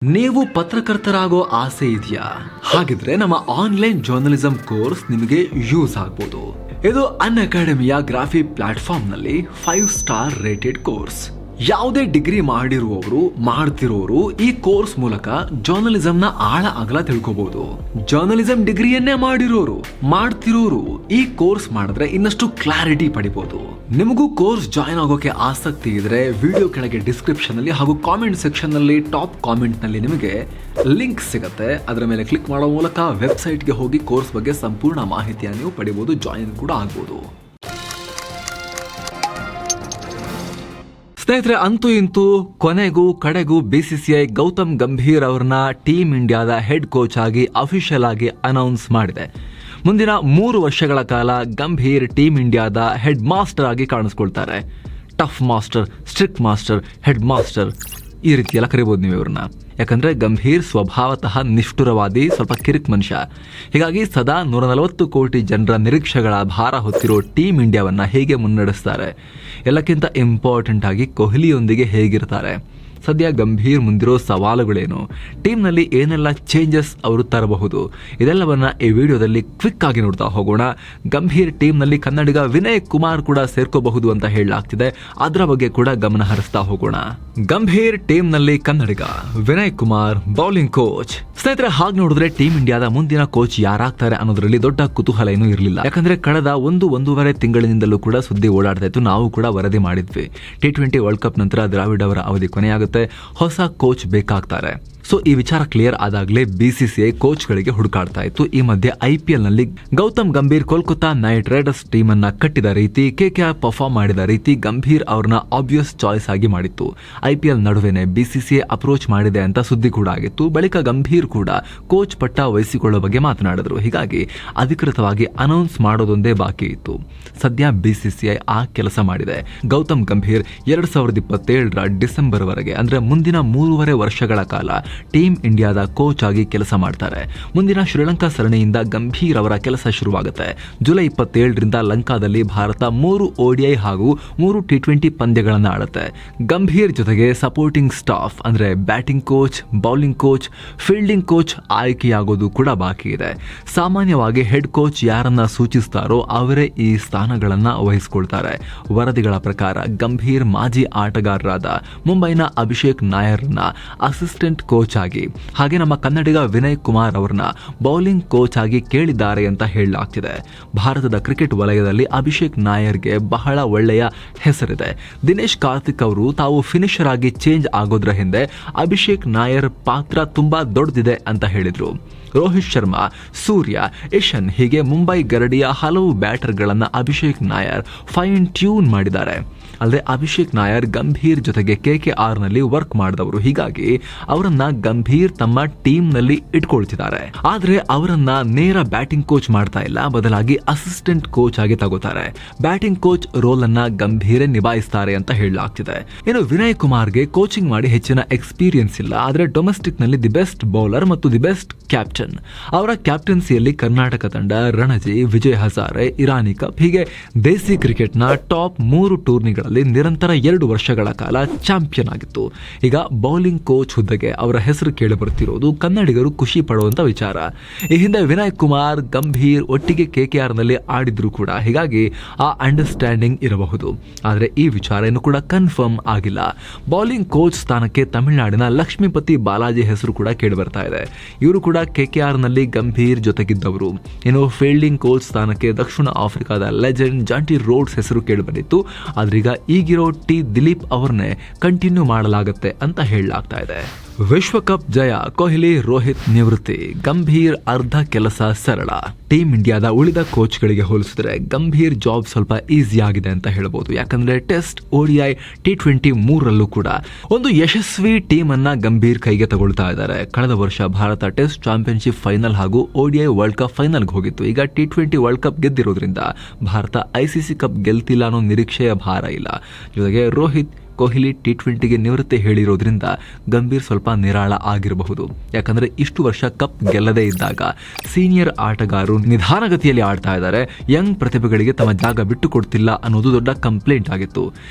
ನೀವು ಪತ್ರಕರ್ತರಾಗೋ ಆಸೆ ಇದೆಯಾ? ಹಾಗಿದ್ರೆ ನಮ್ಮ ಆನ್ಲೈನ್ ಜರ್ನಲಿಸಂ ಕೋರ್ಸ್ ನಿಮಗೆ ಯೂಸ್ ಆಗ್ಬೋದು. ಇದು ಅನ್ ಅಕಾಡೆಮಿಯ ಗ್ರಾಫಿ ಪ್ಲಾಟ್ಫಾರ್ಮ್ ನಲ್ಲಿ 5 ಸ್ಟಾರ್ ರೇಟೆಡ್ ಕೋರ್ಸ್. ಯಾವುದೇ ಡಿಗ್ರಿ ಮಾಡಿರುವವರು ಮಾಡ್ತಿರೋರು ಈ ಕೋರ್ಸ್ ಮೂಲಕ ಜರ್ನಲಿಸಂ ನ ಆಳ ಅಗಲ ತಿಳ್ಕೋಬಹುದು. ಜರ್ನಲಿಸಂ ಡಿಗ್ರಿಯನ್ನೇ ಮಾಡಿರೋರು ಮಾಡ್ತಿರೋರು ಈ ಕೋರ್ಸ್ ಮಾಡಿದ್ರೆ ಇನ್ನಷ್ಟು ಕ್ಲಾರಿಟಿ ಪಡಿಬಹುದು. ನಿಮಗೂ ಕೋರ್ಸ್ ಜಾಯಿನ್ ಆಗೋಕೆ ಆಸಕ್ತಿ ಇದ್ರೆ ವಿಡಿಯೋ ಕೆಳಗೆ ಡಿಸ್ಕ್ರಿಪ್ಷನ್ ಅಲ್ಲಿ ಹಾಗೂ ಕಾಮೆಂಟ್ ಸೆಕ್ಷನ್ ನಲ್ಲಿ ಟಾಪ್ ಕಾಮೆಂಟ್ ನಲ್ಲಿ ನಿಮಗೆ ಲಿಂಕ್ ಸಿಗುತ್ತೆ. ಅದರ ಮೇಲೆ ಕ್ಲಿಕ್ ಮಾಡೋ ಮೂಲಕ ವೆಬ್ಸೈಟ್ಗೆ ಹೋಗಿ ಕೋರ್ಸ್ ಬಗ್ಗೆ ಸಂಪೂರ್ಣ ಮಾಹಿತಿಯನ್ನು ನೀವು ಪಡಿಬಹುದು, ಜಾಯಿನ್ ಕೂಡ ಆಗ್ಬೋದು. ಸ್ನೇಹಿತರೆ, ಅಂತೂ ಇಂತೂ ಕೊನೆಗೂ ಕಡೆಗೂ ಬಿಸಿಸಿಐ ಗೌತಮ್ ಗಂಭೀರ್ ಅವರನ್ನ ಟೀಮ್ ಇಂಡಿಯಾದ ಹೆಡ್ ಕೋಚ್ ಆಗಿ ಅಫಿಷಿಯಲ್ ಆಗಿ ಅನೌನ್ಸ್ ಮಾಡಿದೆ. ಮುಂದಿನ 3 ವರ್ಷಗಳ ಕಾಲ ಗಂಭೀರ್ ಟೀಮ್ ಇಂಡಿಯಾದ ಹೆಡ್ ಮಾಸ್ಟರ್ ಆಗಿ ಕಾಣಿಸ್ಕೊಳ್ತಾರೆ. Tough master, strict master, head master ಈ ರೀತಿ ಎಲ್ಲ ಕರಿಬಹುದು ನೀವು ಇವ್ರನ್ನ. ಯಾಕಂದ್ರೆ ಗಂಭೀರ್ ಸ್ವಭಾವತಃ ನಿಷ್ಠುರವಾದಿ, ಸ್ವಲ್ಪ ಕಿರಿಕ್ ಮನುಷ್ಯ. ಹೀಗಾಗಿ ಸದಾ 140 ಕೋಟಿ ಜನರ ನಿರೀಕ್ಷೆಗಳ ಭಾರ ಹೊತ್ತಿರೋ ಟೀಮ್ ಇಂಡಿಯಾವನ್ನ ಹೇಗೆ ಮುನ್ನಡೆಸ್ತಾರೆ, ಎಲ್ಲಕ್ಕಿಂತ ಇಂಪಾರ್ಟೆಂಟ್ ಆಗಿ ಕೊಹ್ಲಿಯೊಂದಿಗೆ ಹೇಗಿರ್ತಾರೆ, ಸದ್ಯ ಗಂಭೀರ್ ಮುಂದಿರೋ ಸವಾಲುಗಳೇನು, ಟೀಮ್ನಲ್ಲಿ ಏನೆಲ್ಲ ಚೇಂಜಸ್ ಅವರು ತರಬಹುದು, ಇದೆಲ್ಲವನ್ನ ಈ ವಿಡಿಯೋದಲ್ಲಿ ಕ್ವಿಕ್ ಆಗಿ ನೋಡ್ತಾ ಹೋಗೋಣ. ಗಂಭೀರ್ ಟೀಮ್ನಲ್ಲಿ ಕನ್ನಡಿಗ ವಿನಯ್ ಕುಮಾರ್ ಕೂಡ ಸೇರ್ಕೋಬಹುದು ಅಂತ ಹೇಳಲಾಗ್ತಿದೆ, ಅದರ ಬಗ್ಗೆ ಕೂಡ ಗಮನ ಹರಿಸ್ತಾ ಹೋಗೋಣ. ಗಂಭೀರ್ ಟೀಮ್ನಲ್ಲಿ ಕನ್ನಡಿಗ ವಿನಯ್ ಕುಮಾರ್ ಬೌಲಿಂಗ್ ಕೋಚ್. ಸ್ನೇಹಿತರೆ, ಹಾಗೆ ನೋಡಿದ್ರೆ ಟೀಮ್ ಇಂಡಿಯಾದ ಮುಂದಿನ ಕೋಚ್ ಯಾರಾಗ್ತಾರೆ ಅನ್ನೋದ್ರಲ್ಲಿ ದೊಡ್ಡ ಕುತೂಹಲ ಏನೂ ಇರಲಿಲ್ಲ. ಯಾಕಂದ್ರೆ ಕಳೆದ 1-1.5 ತಿಂಗಳಿನಿಂದಲೂ ಕೂಡ ಸುದ್ದಿ ಓಡಾಡ್ತಾ ಇತ್ತು, ನಾವು ಕೂಡ ವರದಿ ಮಾಡಿದ್ವಿ. T20 ವರ್ಲ್ಡ್ ಕಪ್ ನಂತರ ದ್ರಾವಿಡ್ ಅವರ ಅವಧಿ ಕೊನೆಯಾಗುತ್ತೆ, ಹೊಸ ಕೋಚ್ ಬೇಕಾಗ್ತಾರೆ. ಸೊ ಈ ವಿಚಾರ ಕ್ಲಿಯರ್ ಆದಾಗಲೇ ಬಿಸಿಸಿಐ ಕೋಚ್ಗಳಿಗೆ ಹುಡುಕಾಡ್ತಾ ಇತ್ತು. ಈ ಮಧ್ಯೆ IPL ನಲ್ಲಿ Gautam Gambhir Kolkata night Riders team ಅನ್ನ ಕಟ್ಟಿದ ರೀತಿ, KKR ಪರ್ಫಾರ್ಮ್ ಮಾಡಿದ ರೀತಿ ಗಂಭೀರ್ ಅವ್ರನ್ನ ಆಬ್ವಿಯಸ್ ಚಾಯ್ಸ್ ಆಗಿ ಮಾಡಿತ್ತು. IPL ನಡುವೆನೆ ಬಿಸಿಸಿಐ ಅಪ್ರೋಚ್ ಮಾಡಿದೆ ಅಂತ ಸುದ್ದಿ ಕೂಡ ಆಗಿತ್ತು. ಬಳಿಕ ಗಂಭೀರ್ ಕೂಡ ಕೋಚ್ ಪಟ್ಟ ವಹಿಸಿಕೊಳ್ಳೋ ಬಗ್ಗೆ ಮಾತನಾಡಿದ್ರು. ಹೀಗಾಗಿ ಅಧಿಕೃತವಾಗಿ ಅನೌನ್ಸ್ ಮಾಡೋದೊಂದೇ ಬಾಕಿ ಇತ್ತು. ಸದ್ಯ ಬಿಸಿಸಿಐ ಆ ಕೆಲಸ ಮಾಡಿದೆ. ಗೌತಮ್ ಗಂಭೀರ್ 2027ರ ಡಿಸೆಂಬರ್ ವರೆಗೆ ಅಂದ್ರೆ ಮುಂದಿನ 3.5 ವರ್ಷಗಳ ಕಾಲ ಟೀಮ್ ಇಂಡಿಯಾದ ಕೋಚ್ ಆಗಿ ಕೆಲಸ ಮಾಡ್ತಾರೆ. ಮುಂದಿನ ಶ್ರೀಲಂಕಾ ಸರಣಿಯಿಂದ ಗಂಭೀರ್ ಅವರ ಕೆಲಸ ಶುರುವಾಗುತ್ತೆ. ಜುಲೈ 27ರಿಂದ ಲಂಕಾದಲ್ಲಿ ಭಾರತ 3 ODI ಹಾಗೂ 3 T20 ಪಂದ್ಯಗಳನ್ನು ಆಡುತ್ತೆ. ಗಂಭೀರ್ ಜೊತೆಗೆ ಸಪೋರ್ಟಿಂಗ್ ಸ್ಟಾಫ್ ಅಂದ್ರೆ batting coach, bowling coach, fielding coach ಆಯ್ಕೆಯಾಗೋದು ಕೂಡ ಬಾಕಿ ಇದೆ. ಸಾಮಾನ್ಯವಾಗಿ ಹೆಡ್ ಕೋಚ್ ಯಾರನ್ನ ಸೂಚಿಸ್ತಾರೋ ಅವರೇ ಈ ಸ್ಥಾನಗಳನ್ನ ವಹಿಸಿಕೊಳ್ತಾರೆ. ವರದಿಗಳ ಪ್ರಕಾರ ಗಂಭೀರ್ ಮಾಜಿ ಆಟಗಾರರಾದ ಮುಂಬೈನ ಅಭಿಷೇಕ್ ನಾಯರ್ನ ಅಸಿಸ್ಟೆಂಟ್ ಕೋಚ್ ಆಗಿ, ಹಾಗೆ ನಮ್ಮ ಕನ್ನಡಿಗ ವಿನಯ್ ಕುಮಾರ್ ಅವರನ್ನ ಬೌಲಿಂಗ್ ಕೋಚ್ ಆಗಿ ಕೇಳಿದ್ದಾರೆ ಅಂತ ಹೇಳಲಾಗ್ತಿದೆ. ಭಾರತದ ಕ್ರಿಕೆಟ್ ವಲಯದಲ್ಲಿ ಅಭಿಷೇಕ್ ನಾಯರ್ಗೆ ಬಹಳ ಒಳ್ಳೆಯ ಹೆಸರಿದೆ. ದಿನೇಶ್ ಕಾರ್ತಿಕ್ ಅವರು ತಾವು ಫಿನಿಷರ್ ಆಗಿ ಚೇಂಜ್ ಆಗೋದ್ರ ಹಿಂದೆ ಅಭಿಷೇಕ್ ನಾಯರ್ ಪಾತ್ರ ತುಂಬಾ ದೊಡ್ಡದಿದೆ ಅಂತ ಹೇಳಿದ್ರು. ರೋಹಿತ್ ಶರ್ಮಾ, ಸೂರ್ಯ, ಇಶನ್ ಹೀಗೆ ಮುಂಬೈ ಗರಡಿಯ ಹಲವು ಬ್ಯಾಟರ್ಗಳನ್ನ ಅಭಿಷೇಕ್ ನಾಯರ್ ಫೈನ್ ಟ್ಯೂನ್ ಮಾಡಿದ್ದಾರೆ. ಅಲ್ಲದೆ ಅಭಿಷೇಕ್ ನಾಯರ್ ಗಂಭೀರ್ ಜೊತೆಗೆ KKR ನಲ್ಲಿ ವರ್ಕ್ ಮಾಡಿದವರು. ಹೀಗಾಗಿ ಅವರನ್ನ ಗಂಭೀರ್ ತಮ್ಮ ಟೀಮ್ ನಲ್ಲಿ ಇಟ್ಕೊಳ್ತಿದ್ದಾರೆ. ಆದ್ರೆ ಅವರನ್ನ ನೇರ ಬ್ಯಾಟಿಂಗ್ ಕೋಚ್ ಮಾಡ್ತಾ ಇಲ್ಲ, ಬದಲಾಗಿ ಅಸಿಸ್ಟೆಂಟ್ ಕೋಚ್ ಆಗಿ ತಗೋತಾರೆ. ಬ್ಯಾಟಿಂಗ್ ಕೋಚ್ ರೋಲ್ ಅನ್ನ ಗಂಭೀರೇ ನಿಭಾಯಿಸ್ತಾರೆ ಅಂತ ಹೇಳಲಾಗ್ತಿದೆ. ಇನ್ನು ವಿನಯ್ ಕುಮಾರ್ಗೆ ಕೋಚಿಂಗ್ ಮಾಡಿ ಹೆಚ್ಚಿನ ಎಕ್ಸ್ಪೀರಿಯನ್ಸ್ ಇಲ್ಲ, ಆದ್ರೆ ಡೊಮೆಸ್ಟಿಕ್ ನಲ್ಲಿ ದಿ ಬೆಸ್ಟ್ ಬೌಲರ್ ಮತ್ತು ದಿ ಬೆಸ್ಟ್ ಕ್ಯಾಪ್ಟನ್. ಅವರ ಕ್ಯಾಪ್ಟನ್ಸಿಯಲ್ಲಿ ಕರ್ನಾಟಕ ತಂಡ ರಣಜಿ, ವಿಜಯ್ ಹಜಾರೆ, ಇರಾನಿ ಕಪ್ ಹೀಗೆ ದೇಸಿ ಕ್ರಿಕೆಟ್ನ ಟಾಪ್ 3 ಟೂರ್ನಿಗಳಲ್ಲಿ ನಿರಂತರ 2 ವರ್ಷಗಳ ಕಾಲ ಚಾಂಪಿಯನ್ ಆಗಿತ್ತು. ಈಗ ಬೌಲಿಂಗ್ ಕೋಚ್ ಹುದ್ದೆಗೆ ಅವರ ಹೆಸರು ಕೇಳಿ ಬರ್ತಿರೋದು ಕನ್ನಡಿಗರು ಖುಷಿ ಪಡುವಂತ ವಿಚಾರ. ಈ ಹಿಂದೆ ವಿನಯ್ ಕುಮಾರ್, ಗಂಭೀರ್ ಒಟ್ಟಿಗೆ KKR ನಲ್ಲಿ ಆಡಿದ್ರು ಕೂಡ, ಹೀಗಾಗಿ ಆ ಅಂಡರ್ಸ್ಟ್ಯಾಂಡಿಂಗ್ ಇರಬಹುದು. ಆದರೆ ಈ ವಿಚಾರ ಇನ್ನು ಕೂಡ ಕನ್ಫರ್ಮ್ ಆಗಿಲ್ಲ. ಬೌಲಿಂಗ್ ಕೋಚ್ ಸ್ಥಾನಕ್ಕೆ ತಮಿಳುನಾಡಿನ ಲಕ್ಷ್ಮೀಪತಿ ಬಾಲಾಜಿ ಹೆಸರು ಕೂಡ ಕೇಳಿ ಬರ್ತಾ ಇದೆ. ಇವರು ಕೂಡ KKR ನಲ್ಲಿ ಗಂಭೀರ್ ಜೊತೆಗಿದ್ದವರು. ಇನ್ನು ಫೀಲ್ಡಿಂಗ್ ಕೋಚ್ ಸ್ಥಾನಕ್ಕೆ ದಕ್ಷಿಣ ಆಫ್ರಿಕಾದ ಲೆಜೆಂಡ್ ಜಾಂಟಿ ರೋಡ್ಸ್ ಹೆಸರು ಕೇಳಿ ಬಂದಿತ್ತು. ಆದ್ರೀಗ ಈಗಿರೋ ದಿಲೀಪ್ ಅವರನ್ನೇ ಕಂಟಿನ್ಯೂ ಮಾಡಲಾಗುತ್ತೆ ಅಂತ ಹೇಳಲಾಗ್ತಾ ಇದೆ. ವಿಶ್ವಕಪ್ ಜಯ, ಕೊಹ್ಲಿ, ರೋಹಿತ್ ನಿವೃತ್ತಿ, ಗಂಭೀರ್ ಅರ್ಧ ಕೆಲಸ ಸರಳ. ಟೀಮ್ ಇಂಡಿಯಾದ ಉಳಿದ ಕೋಚ್ಗಳಿಗೆ ಹೋಲಿಸಿದ್ರೆ ಗಂಭೀರ್ ಜಾಬ್ ಸ್ವಲ್ಪ ಈಸಿ ಆಗಿದೆ ಅಂತ ಹೇಳ್ಬೋದು. ಯಾಕಂದ್ರೆ ಟೆಸ್ಟ್, ODI, T20 ಮೂರಲ್ಲೂ ಕೂಡ ಒಂದು ಯಶಸ್ವಿ ಟೀಮ್ ಅನ್ನ ಗಂಭೀರ್ ಕೈಗೆ ತಗೊಳ್ತಾ ಇದ್ದಾರೆ. ಕಳೆದ ವರ್ಷ ಭಾರತ ಟೆಸ್ಟ್ ಚಾಂಪಿಯನ್ಶಿಪ್ ಫೈನಲ್ ಹಾಗೂ ODI ವರ್ಲ್ಡ್ ಕಪ್ ಫೈನಲ್ಗೆ ಹೋಗಿತ್ತು. ಈಗ T20 ವರ್ಲ್ಡ್ ಕಪ್ ಗೆದ್ದಿರೋದ್ರಿಂದ ಭಾರತ ICC ಕಪ್ ಗೆಲ್ತಿಲ್ಲ ಅನ್ನೋ ನಿರೀಕ್ಷೆಯ ಭಾರ ಇಲ್ಲ. ಜೊತೆಗೆ ರೋಹಿತ್ ಕೊಹ್ಲಿ T20ಗೆ ನಿವೃತ್ತಿ ಹೇಳಿರೋದ್ರಿಂದ ಗಂಭೀರ್ ಸ್ವಲ್ಪ ನಿರಾಳ ಆಗಿರಬಹುದು. ಯಾಕಂದ್ರೆ ಇಷ್ಟು ವರ್ಷ ಕಪ್ ಗೆಲ್ಲದೇ ಇದ್ದಾಗ ಸೀನಿಯರ್ ಆಟಗಾರರು ನಿಧಾನಗತಿಯಲ್ಲಿ ಆಡ್ತಾ ಇದ್ದಾರೆ, ಯಂಗ್ ಪ್ರತಿಭೆಗಳಿಗೆ ತಮ್ಮ ಜಾಗ ಬಿಟ್ಟು ಕೊಡ್ತಿಲ್ಲ ಅನ್ನೋದು ದೊಡ್ಡ ಕಂಪ್ಲೇಂಟ್ ಆಗಿತ್ತು.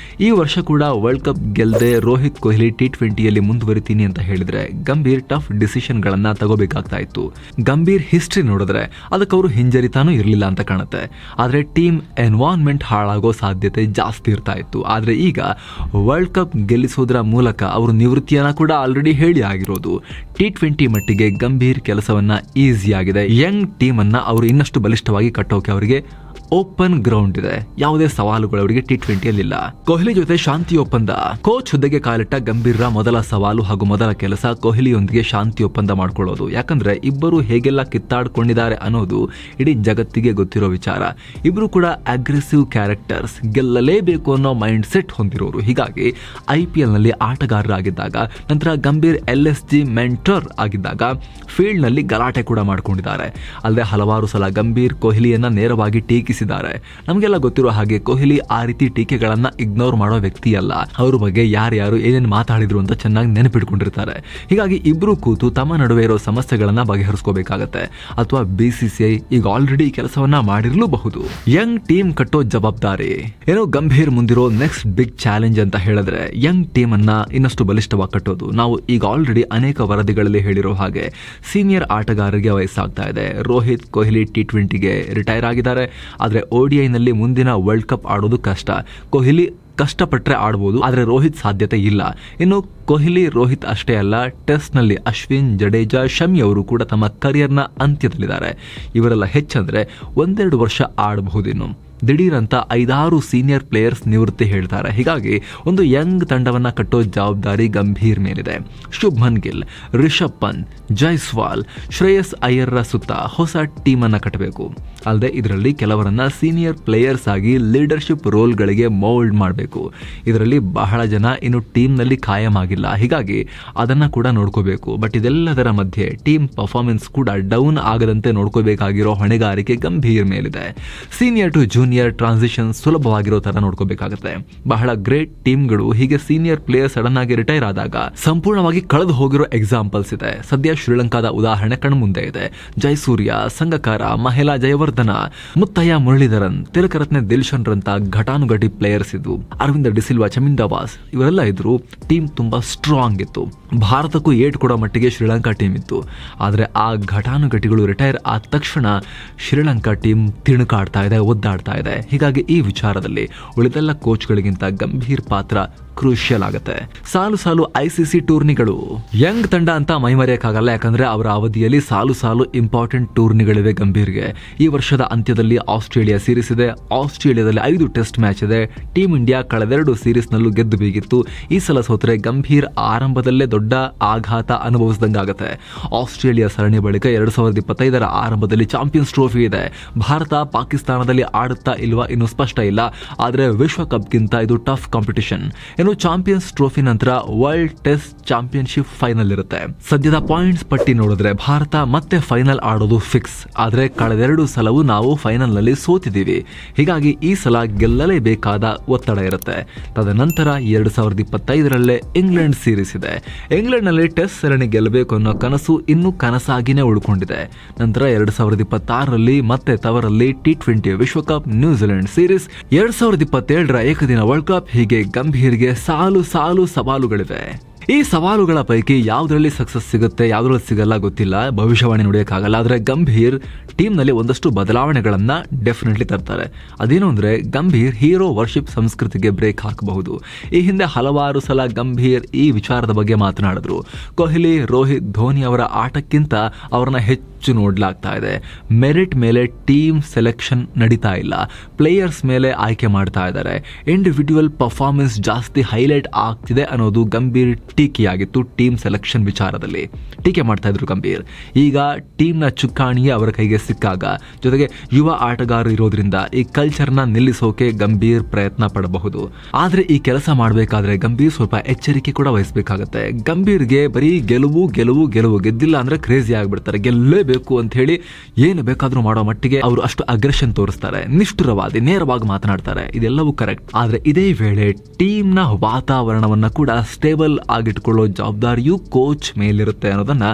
ಈ ವರ್ಷ ಕೂಡ ವರ್ಲ್ಡ್ ಕಪ್ ಗೆಲ್ಲದೆ ರೋಹಿತ್ ಕೊಹ್ಲಿ T20ಯಲ್ಲಿ ಮುಂದುವರಿತೀನಿ ಅಂತ ಹೇಳಿದ್ರೆ ಗಂಭೀರ್ ಟಫ್ ಡಿಸಿಷನ್ ಗಳನ್ನ ತಗೋಬೇಕಾಗ್ತಾ ಇತ್ತು. ಗಂಭೀರ್ ಹಿಸ್ಟ್ರಿ ನೋಡಿದ್ರೆ ಅದಕ್ಕೆ ಅವರು ಹಿಂಜರಿತಾನೂ ಇರಲಿಲ್ಲ ಅಂತ ಕಾಣುತ್ತೆ. ಆದ್ರೆ ಟೀಮ್ ಎನ್ವೈರನ್ಮೆಂಟ್ ಹಾಳಾಗೋ ಸಾಧ್ಯತೆ ಜಾಸ್ತಿ ಇರ್ತಾ ಇತ್ತು. ಆದ್ರೆ ಈಗ ವರ್ಲ್ಡ್ ಕಪ್ ಗೆಲ್ಲಿಸೋದ್ರ ಮೂಲಕ ಅವರು ನಿವೃತ್ತಿಯನ್ನ ಕೂಡ ಆಲ್ರೆಡಿ ಹೇಳಿ ಆಗಿರೋದು. T20 ಮಟ್ಟಿಗೆ ಗಂಭೀರ್ ಕೆಲಸವನ್ನ ಈಸಿ ಆಗಿದೆ. ಯಂಗ್ ಟೀಮ್ ಅನ್ನ ಅವರು ಇನ್ನಷ್ಟು ಬಲಿಷ್ಠವಾಗಿ ಕಟ್ಟೋಕೆ ಅವರಿಗೆ ಓಪನ್ ಗ್ರೌಂಡ್ ಇದೆ. ಯಾವುದೇ ಸವಾಲುಗಳು ಅವರಿಗೆ T20ಯಲ್ಲಿ ಇಲ್ಲ. ಕೊಹ್ಲಿ ಜೊತೆ ಶಾಂತಿ ಒಪ್ಪಂದ. ಕೋಚ್ ಹುದ್ದೆಗೆ ಕಾಲಿಟ್ಟ ಗಂಭೀರ್ರ ಮೊದಲ ಸವಾಲು ಹಾಗೂ ಮೊದಲ ಕೆಲಸ ಕೊಹ್ಲಿಯೊಂದಿಗೆ ಶಾಂತಿ ಒಪ್ಪಂದ ಮಾಡ್ಕೊಳ್ಳೋದು. ಯಾಕಂದ್ರೆ ಇಬ್ಬರು ಹೇಗೆಲ್ಲ ಕಿತ್ತಾಡ್ಕೊಂಡಿದ್ದಾರೆ ಅನ್ನೋದು ಇಡೀ ಜಗತ್ತಿಗೆ ಗೊತ್ತಿರೋ ವಿಚಾರ. ಇಬ್ರು ಕೂಡ ಅಗ್ರೆಸಿವ್ ಕ್ಯಾರೆಕ್ಟರ್ಸ್, ಗೆಲ್ಲಲೇಬೇಕು ಅನ್ನೋ ಮೈಂಡ್ ಸೆಟ್ ಹೊಂದಿರೋರು. ಹೀಗಾಗಿ IPL ನಲ್ಲಿ ಆಟಗಾರರಾಗಿದ್ದಾಗ, ನಂತರ ಗಂಭೀರ್ LSG ಮೆಂಟರ್ ಆಗಿದ್ದಾಗ ಫೀಲ್ಡ್ ನಲ್ಲಿ ಗಲಾಟೆ ಕೂಡ ಮಾಡ್ಕೊಂಡಿದ್ದಾರೆ. ಅಲ್ಲದೆ ಹಲವಾರು ಸಲ ಗಂಭೀರ್ ಕೊಹ್ಲಿಯನ್ನ ನೇರವಾಗಿ ಟೀಕಿಸಿದ್ದಾರೆ. ನಮಗೆಲ್ಲ ಗೊತ್ತಿರೋ ಹಾಗೆ ಕೊಹ್ಲಿ ಆ ರೀತಿ ಟೀಕೆಗಳನ್ನ ಇಗ್ನೋರ್ ಮಾಡೋ ವ್ಯಕ್ತಿ ಅಲ್ಲ. ಅವ್ರ ಬಗ್ಗೆ ಯಾರ್ಯಾರು ಏನೇನು ಮಾತಾಡಿದ್ರು ಅಂತ ಚೆನ್ನಾಗಿ ನೆನಪಿಟ್ಕೊಂಡಿರ್ತಾರೆ. ಹೀಗಾಗಿ ಇಬ್ರು ಕೂತು ತಮ್ಮ ನಡುವೆ ಇರೋ ಸಮಸ್ಯೆಗಳನ್ನ ಬಗೆಹರಿಸ್ಕೋಬೇಕಾಗತ್ತೆ. ಅಥವಾ BCCI ಈಗ ಆಲ್ರೆಡಿ ಕೆಲಸವನ್ನ ಮಾಡಿರಲೂಬಹುದು. ಯಂಗ್ ಟೀಮ್ ಕಟ್ಟೋ ಜವಾಬ್ದಾರಿ ಏನೋ ಗಂಭೀರ್ ಮುಂದಿರೋ ನೆಕ್ಸ್ಟ್ ಬಿಗ್ ಚಾಲೆಂಜ್ ಅಂತ ಹೇಳಿದ್ರೆ ಯಂಗ್ ಟೀಮ್ ಅನ್ನ ಇನ್ನಷ್ಟು ಬಲಿಷ್ಠವಾಗಿ ಕಟ್ಟೋದು. ನಾವು ಈಗ ಆಲ್ರೆಡಿ ಅನೇಕ ವರದಿಗಳಲ್ಲಿ ಹೇಳಿರೋ ಹಾಗೆ ಸೀನಿಯರ್ ಆಟಗಾರರಿಗೆ ವಯಸ್ಸಾಗ್ತಾ ಇದೆ. ರೋಹಿತ್ ಕೊಹ್ಲಿ T20ಗೆ ರಿಟೈರ್ ಆಗಿದ್ದಾರೆ. ಆದ್ರೆ ODIನಲ್ಲಿ ಮುಂದಿನ ವರ್ಲ್ಡ್ ಕಪ್ ಆಡೋದು ಕಷ್ಟ. ಕೊಹ್ಲಿ ಕಷ್ಟಪಟ್ಟರೆ ಆಡ್ಬೋದು, ಆದರೆ ರೋಹಿತ್ ಸಾಧ್ಯತೆ ಇಲ್ಲ. ಇನ್ನು ಕೊಹ್ಲಿ, ರೋಹಿತ್ ಅಷ್ಟೇ ಅಲ್ಲ, ಟೆಸ್ಟ್ನಲ್ಲಿ ಅಶ್ವಿನ್, ಜಡೇಜಾ, ಶಮಿ ಅವರು ಕೂಡ ತಮ್ಮ ಕರಿಯರ್ನ ಅಂತ್ಯದಲ್ಲಿದ್ದಾರೆ. ಇವರೆಲ್ಲ ಹೆಚ್ಚಂದ್ರೆ 1-2 ವರ್ಷ ಆಡಬಹುದಿನ್ನು. ದಿಢೀರಂತ 5-6 ಸೀನಿಯರ್ ಪ್ಲೇಯರ್ಸ್ ನಿವೃತ್ತಿ ಹೇಳ್ತಾರೆ. ಹೀಗಾಗಿ ಒಂದು ಯಂಗ್ ತಂಡವನ್ನ ಕಟ್ಟೋ ಜವಾಬ್ದಾರಿ ಗಂಭೀರ್ ಮೇಲಿದೆ. ಶುಭ್ಮನ್ ಗಿಲ್, ರಿಷಬ್ ಪಂತ್, ಜೈಸ್ವಾಲ್, ಶ್ರೇಯಸ್ ಅಯ್ಯರ್ರ ಸುತ್ತ ಹೊಸ ಟೀಮ್ ಅನ್ನ ಕಟ್ಟಬೇಕು. ಅಲ್ಲದೆ ಇದರಲ್ಲಿ ಕೆಲವರನ್ನ ಸೀನಿಯರ್ ಪ್ಲೇಯರ್ಸ್ ಆಗಿ ಲೀಡರ್ಶಿಪ್ ರೋಲ್ಗಳಿಗೆ ಮೌಲ್ಡ್ ಮಾಡಬೇಕು. ಇದರಲ್ಲಿ ಬಹಳ ಜನ ಇನ್ನು ಟೀಮ್ನಲ್ಲಿ ಖಾಯಂ ಆಗಿಲ್ಲ. ಹೀಗಾಗಿ ಅದನ್ನ ಕೂಡ ನೋಡ್ಕೋಬೇಕು. ಬಟ್ ಇದೆಲ್ಲದರ ಮಧ್ಯೆ ಟೀಮ್ ಪರ್ಫಾರ್ಮೆನ್ಸ್ ಕೂಡ ಡೌನ್ ಆಗದಂತೆ ನೋಡ್ಕೋಬೇಕಾಗಿರೋ ಹೊಣೆಗಾರಿಕೆ ಗಂಭೀರ್ ಮೇಲಿದೆ. ಸೀನಿಯರ್ ಟು ಜೂನಿಯರ್ ಟ್ರಾನ್ಸಿಷನ್ ಸುಲಭವಾಗಿರೋ ತರ ನೋಡ್ಕೋಬೇಕಾಗುತ್ತೆ. ಬಹಳ ಗ್ರೇಟ್ ಟೀಮ್ಗಳು ಹೀಗೆ ಸೀನಿಯರ್ ಪ್ಲೇಯರ್ ಸಡನ್ ಆಗಿ ರಿಟೈರ್ ಆದಾಗ ಸಂಪೂರ್ಣವಾಗಿ ಕಳೆದು ಹೋಗಿರೋ ಎಕ್ಸಾಂಪಲ್ಸ್ ಇದೆ. ಸದ್ಯ ಶ್ರೀಲಂಕಾದ ಉದಾಹರಣೆ ಕಣ್ಮುಂದೆ ಇದೆ. ಜಯಸೂರ್ಯ, ಸಂಗಕಾರ, ಮಹಿಳಾ ಜಯವರ್ಧನ, ಮುತ್ತಯ್ಯ ಮುರಳೀಧರನ್, ತಿಲಕರತ್ನೆ ದಿಲ್ಶನ್ ರಂತ ಘಟಾನುಘಟಿ ಪ್ಲೇಯರ್ಸ್ ಇದ್ದು, ಅರವಿಂದ ಡಿಸಿಲ್ವಾ, ಚಮಿಂದಾವಾಸ್ ಇವರೆಲ್ಲ ಇದ್ರು. ಟೀಮ್ ತುಂಬಾ ಸ್ಟ್ರಾಂಗ್ ಇತ್ತು. ಭಾರತಕ್ಕೂ ಏಟ್ ಕೊಡೋ ಮಟ್ಟಿಗೆ ಶ್ರೀಲಂಕಾ ಟೀಮ್ ಇತ್ತು. ಆದ್ರೆ ಆ ಘಟಾನುಘಟಿಗಳು ರಿಟೈರ್ ಆದ ತಕ್ಷಣ ಶ್ರೀಲಂಕಾ ಟೀಮ್ ತಿಣುಕಾಡ್ತಾ ಇದೆ, ಒದ್ದಾಡ್ತಾ ಇದೆ. ಹೀಗಾಗಿ ಈ ವಿಚಾರದಲ್ಲಿ ಉಳಿದೆಲ್ಲ ಕೋಚ್ಗಳಿಗಿಂತ ಗಂಭೀರ್ ಪಾತ್ರ ಕ್ರೂಷಿಯಲ್ ಆಗುತ್ತೆ. ಸಾಲು ICC ಟೂರ್ನಿಗಳು. ಯಂಗ್ ತಂಡ ಅಂತ ಮೈಮರೆಯಕ್ಕಾಗಲ್ಲ. ಯಾಕಂದ್ರೆ ಅವರ ಅವಧಿಯಲ್ಲಿ ಸಾಲು ಇಂಪಾರ್ಟೆಂಟ್ ಟೂರ್ನಿಗಳಿವೆ ಗಂಭೀರ್ಗೆ. ಈ ವರ್ಷದ ಅಂತ್ಯದಲ್ಲಿ ಆಸ್ಟ್ರೇಲಿಯಾ ಸೀರೀಸ್ ಇದೆ. ಆಸ್ಟ್ರೇಲಿಯಾದಲ್ಲಿ 5 ಟೆಸ್ಟ್ ಮ್ಯಾಚ್ ಇದೆ. ಟೀಮ್ ಇಂಡಿಯಾ ಕಳೆದೆರಡು ಸೀರೀಸ್ ನಲ್ಲೂ ಗೆದ್ದು ಬೀಗಿತ್ತು. ಈ ಸಲ ಸೋತ್ರೆ ಗಂಭೀರ್ ಆರಂಭದಲ್ಲೇ ದೊಡ್ಡ ಆಘಾತ ಅನುಭವಿಸಿದಂಗಾಗತ್ತೆ. ಆಸ್ಟ್ರೇಲಿಯಾ ಸರಣಿ ಬಳಿಕ 2025ರ ಆರಂಭದಲ್ಲಿ ಚಾಂಪಿಯನ್ಸ್ ಟ್ರೋಫಿ ಇದೆ. ಭಾರತ ಪಾಕಿಸ್ತಾನದಲ್ಲಿ ಆಡುತ್ತಾ ಇಲ್ವಾ ಇನ್ನು ಸ್ಪಷ್ಟ ಇಲ್ಲ. ಆದ್ರೆ ವಿಶ್ವಕಪ್ಗಿಂತ ಇದು ಟಫ್ ಕಾಂಪಿಟಿಷನ್. ಚಾಂಪಿಯನ್ಸ್ ಟ್ರೋಫಿ ನಂತರ ವರ್ಲ್ಡ್ ಟೆಸ್ಟ್ ಚಾಂಪಿಯನ್ಶಿಪ್ ಫೈನಲ್ ಇರುತ್ತೆ. ಸದ್ಯದ ಪಾಯಿಂಟ್ಸ್ ಪಟ್ಟಿ ನೋಡಿದ್ರೆ ಭಾರತ ಮತ್ತೆ ಫೈನಲ್ ಆಡೋದು ಫಿಕ್ಸ್. ಆದ್ರೆ ಕಳೆದೆರಡು ಸಲವೂ ನಾವು ಫೈನಲ್ ನಲ್ಲಿ ಸೋತಿದ್ದೀವಿ. ಹೀಗಾಗಿ ಈ ಸಲ ಗೆಲ್ಲಲೇಬೇಕಾದ ಒತ್ತಡ ಇರುತ್ತೆ. ತದನಂತರ 2025ರಲ್ಲೇ ಇಂಗ್ಲೆಂಡ್ ಸೀರೀಸ್ ಇದೆ. ಇಂಗ್ಲೆಂಡ್ ನಲ್ಲಿ ಟೆಸ್ಟ್ ಸರಣಿ ಗೆಲ್ಲಬೇಕು ಅನ್ನೋ ಕನಸು ಇನ್ನೂ ಕನಸಾಗಿನೇ ಉಳ್ಕೊಂಡಿದೆ. ನಂತರ 2026ರಲ್ಲಿ ಮತ್ತೆ ತವರಲ್ಲಿ T20 ವಿಶ್ವಕಪ್, ನ್ಯೂಜಿಲೆಂಡ್ ಸೀರೀಸ್, 2027ರ ಏಕದಿನ ವರ್ಲ್ಡ್ ಕಪ್. ಹೀಗೆ ಗಂಭೀರ್ಗೆ ಸಾಲು ಸವಾಲುಗಳಿವೆ. ಈ ಸವಾಲುಗಳ ಪೈಕಿ ಯಾವ್ದ್ರಲ್ಲಿ ಸಕ್ಸಸ್ ಸಿಗುತ್ತೆ, ಯಾವ್ದ್ರಲ್ಲಿ ಸಿಗಲ್ಲ ಗೊತ್ತಿಲ್ಲ, ಭವಿಷ್ಯವಾಣಿ ನುಡಿಯಕ್ಕಾಗಲ್ಲ. ಆದ್ರೆ ಗಂಭೀರ್ ಟೀಮ್ ನಲ್ಲಿ ಒಂದಷ್ಟು ಬದಲಾವಣೆಗಳನ್ನ ಡೆಫಿನೆಟ್ಲಿ ತರ್ತಾರೆ. ಅದೇನು ಅಂದ್ರೆ ಗಂಭೀರ್ ಹೀರೋ ವರ್ಷಿಪ್ ಸಂಸ್ಕೃತಿಗೆ ಬ್ರೇಕ್ ಹಾಕಬಹುದು. ಈ ಹಿಂದೆ ಹಲವಾರು ಸಲ ಗಂಭೀರ್ ಈ ವಿಚಾರದ ಬಗ್ಗೆ ಮಾತನಾಡಿದ್ರು. ಕೊಹ್ಲಿ, ರೋಹಿತ್, ಧೋನಿ ಅವರ ಆಟಕ್ಕಿಂತ ಅವರನ್ನ ಹೆಚ್ಚು ನೋಡ್ಲಾಗ್ತಾ ಇದೆ. ಮೆರಿಟ್ ಮೇಲೆ ಟೀಮ್ ಸೆಲೆಕ್ಷನ್ ನಡೀತಾ ಇಲ್ಲ. ಪ್ಲೇಯರ್ಸ್ ಮೇಲೆ ಆಯ್ಕೆ ಮಾಡ್ತಾ ಇದ್ದಾರೆ. ಇಂಡಿವಿಜುವಲ್ ಪರ್ಫಾರ್ಮೆನ್ಸ್ ಜಾಸ್ತಿ ಹೈಲೈಟ್ ಆಗ್ತಿದೆ ಅನ್ನೋದು ಗಂಭೀರ್ ಟೀಕೆಯಾಗಿತ್ತು. ಟೀಮ್ ಸೆಲೆಕ್ಷನ್ ವಿಚಾರದಲ್ಲಿ ಟೀಕೆ ಮಾಡ್ತಾ ಇದ್ರು ಗಂಭೀರ್. ಈಗ ಟೀಮ್ನ ಚುಕ್ಕಾಣಿಯೇ ಅವರ ಕೈಗೆ ಸಿಕ್ಕಾಗ, ಜೊತೆಗೆ ಯುವ ಆಟಗಾರರು ಇರೋದ್ರಿಂದ ಈ ಕಲ್ಚರ್ನ ನಿಲ್ಲಿಸೋಕೆ ಗಂಭೀರ್ ಪ್ರಯತ್ನ ಪಡಬಹುದು. ಆದ್ರೆ ಈ ಕೆಲಸ ಮಾಡಬೇಕಾದ್ರೆ ಗಂಭೀರ್ ಸ್ವಲ್ಪ ಎಚ್ಚರಿಕೆ ಕೂಡ ವಹಿಸಬೇಕಾಗತ್ತೆ. ಗಂಭೀರ್ಗೆ ಬರೀ ಗೆಲುವು ಗೆದ್ದಿಲ್ಲ ಅಂದ್ರೆ ಕ್ರೇಜಿ ಆಗ್ಬಿಡ್ತಾರೆ. ಗೆಲ್ಲೇಬೇಕು ಅಂತ ಹೇಳಿ ಏನು ಬೇಕಾದ್ರೂ ಮಾಡೋ ಮಟ್ಟಿಗೆ ಅವರು ಅಷ್ಟು ಅಗ್ರೆಷನ್ ತೋರಿಸ್ತಾರೆ, ನಿಷ್ಠುರವಾದಿ, ನೇರವಾಗಿ ಮಾತನಾಡ್ತಾರೆ. ಇದೆಲ್ಲವೂ ಕರೆಕ್ಟ್. ಆದ್ರೆ ಇದೇ ವೇಳೆ ಟೀಮ್ ನ ವಾತಾವರಣವನ್ನ ಕೂಡ ಸ್ಟೇಬಲ್ ಆಗಿಟ್ಕೊಳ್ಳೋ ಜವಾಬ್ದಾರಿಯೂ ಕೋಚ್ ಮೇಲಿರುತ್ತೆ ಅನ್ನೋದನ್ನ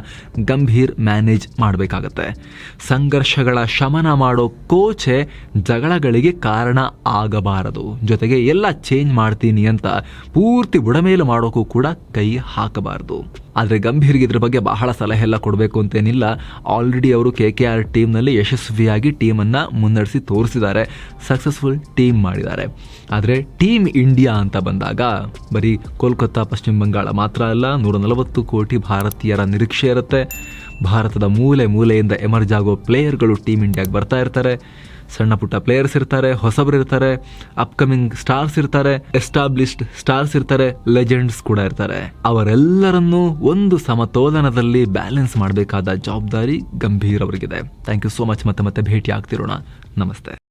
ಗಂಭೀರ್ ಮ್ಯಾನೇಜ್ ಮಾಡಬೇಕಾಗತ್ತೆ. ಸಂಘರ್ಷಗಳ ಶಮನ ಮಾಡೋ ಕೋಚೆ ಜಗಳಗಳಿಗೆ ಕಾರಣ ಆಗಬಾರದು. ಜೊತೆಗೆ ಎಲ್ಲ ಚೇಂಜ್ ಮಾಡ್ತೀನಿ ಅಂತ ಪೂರ್ತಿ ಬುಡಮೇಲು ಮಾಡೋಕ್ಕೂ ಕೂಡ ಕೈ ಹಾಕಬಾರದು. ಆದರೆ ಗಂಭೀರ್ಗೆ ಇದ್ರ ಬಗ್ಗೆ ಬಹಳ ಸಲಹೆ ಎಲ್ಲ ಕೊಡಬೇಕು ಅಂತೇನಿಲ್ಲ. ಆಲ್ರೆಡಿ ಅವರು KKR ಟೀಮ್ನಲ್ಲಿ ಯಶಸ್ವಿಯಾಗಿ ಟೀಮನ್ನು ಮುನ್ನಡೆಸಿ ತೋರಿಸಿದ್ದಾರೆ, ಸಕ್ಸಸ್ಫುಲ್ ಟೀಮ್ ಮಾಡಿದ್ದಾರೆ. ಆದರೆ ಟೀಮ್ ಇಂಡಿಯಾ ಅಂತ ಬಂದಾಗ ಬರೀ ಕೋಲ್ಕತ್ತಾ, ಪಶ್ಚಿಮ ಬಂಗಾಳ ಮಾತ್ರ ಅಲ್ಲ, 140 ಕೋಟಿ ಭಾರತೀಯರ ನಿರೀಕ್ಷೆ ಇರುತ್ತೆ. ಭಾರತದ ಮೂಲೆ ಮೂಲೆಯಿಂದ ಎಮರ್ಜ್ ಆಗೋ ಪ್ಲೇಯರ್ಗಳು ಟೀಮ್ ಇಂಡಿಯಾಗೆ ಬರ್ತಾ ಇರ್ತಾರೆ. ಸಣ್ಣ ಪುಟ್ಟ ಪ್ಲೇಯರ್ಸ್ ಇರ್ತಾರೆ, ಹೊಸಬರು ಇರ್ತಾರೆ, ಅಪ್ಕಮಿಂಗ್ ಸ್ಟಾರ್ಸ್ ಇರ್ತಾರೆ, ಎಸ್ಟಾಬ್ಲಿಷ್ಡ್ ಸ್ಟಾರ್ಸ್ ಇರ್ತಾರೆ, ಲೆಜೆಂಡ್ಸ್ ಕೂಡ ಇರ್ತಾರೆ. ಅವರೆಲ್ಲರನ್ನೂ ಒಂದು ಸಮತೋಲನದಲ್ಲಿ ಬ್ಯಾಲೆನ್ಸ್ ಮಾಡಬೇಕಾದ ಜವಾಬ್ದಾರಿ ಗಂಭೀರ್ ಅವರಿಗಿದೆ. Thank you so much. ಮತ್ತೆ ಭೇಟಿ ಆಗ್ತಿರೋಣ. ನಮಸ್ತೆ.